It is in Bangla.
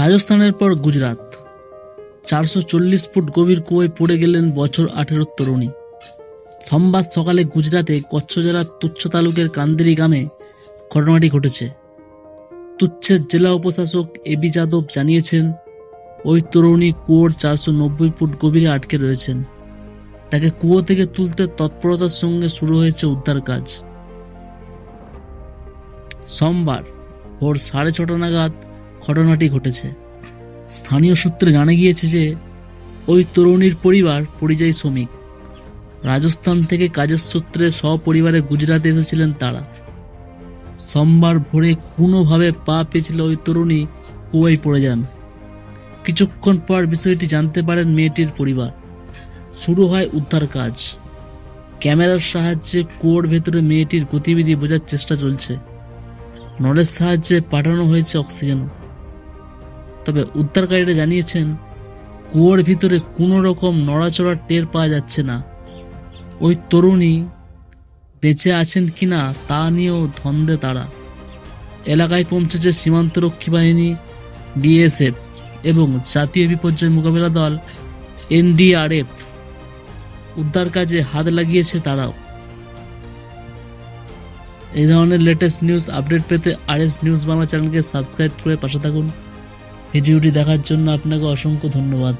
রাজস্থানের পর গুজরাট। 440 ফুট গভীর কুয়োয় পড়ে গেলেন বছর 18 তরুণী। সোমবার সকালে গুজরাতে কচ্ছ জেলার তুচ্ছ তালুকের কান্দেরি গ্রামে ঘটনাটি ঘটেছে। তুচ্ছের জেলা উপশাসক এবি যাদব জানিয়েছেন, ওই তরুণী কুয়োর 490 ফুট গভীরে আটকে রয়েছেন। তাকে কুয়ো থেকে তুলতে তৎপরতার সঙ্গে শুরু হয়েছে উদ্ধার কাজ। সোমবার ভোর 6:30 নাগাদ ঘটনাটি ঘটেছে। স্থানীয় সূত্রে জানা গিয়েছে যে ওই তরুণীর পরিবার পরিযায়ী শ্রমিক। রাজস্থান থেকে কাজের সূত্রে সপরিবারে গুজরাতে এসেছিলেন তারা। সোমবার ভোরে কোনোভাবে পা পেঁচলে ওই তরুণী কুয়োয় পড়ে যান। কিছুক্ষণ পর বিষয়টি জানতে পারেন মেয়েটির পরিবার। শুরু হয় উদ্ধার কাজ। ক্যামেরার সাহায্যে কুয়োর ভেতরে মেয়েটির গতিবিধি বোঝার চেষ্টা চলছে। নলের সাহায্যে পাঠানো হয়েছে অক্সিজেনও। তবে উদ্ধারকারীরা জানিয়েছেন, কুয়োর ভিতরে কোনো রকম নড়াচড়ার টের পাওয়া যাচ্ছে না। ওই তরুণী বেঁচে আছেন কিনা তা নিয়েও ধন্দে তারা। এলাকায় পৌঁছেছে সীমান্তরক্ষী বাহিনী, বিএসএফ এবং জাতীয় বিপর্যয় মোকাবিলা দল NDRF। উদ্ধার কাজে হাত লাগিয়েছে তারাও। এই ধরনের লেটেস্ট নিউজ আপডেট পেতে RS নিউজ বাংলা চ্যানেলকে সাবস্ক্রাইব করে পাশে থাকুন। ভিডিওটি দেখার জন্য আপনাকে অসংখ্য ধন্যবাদ।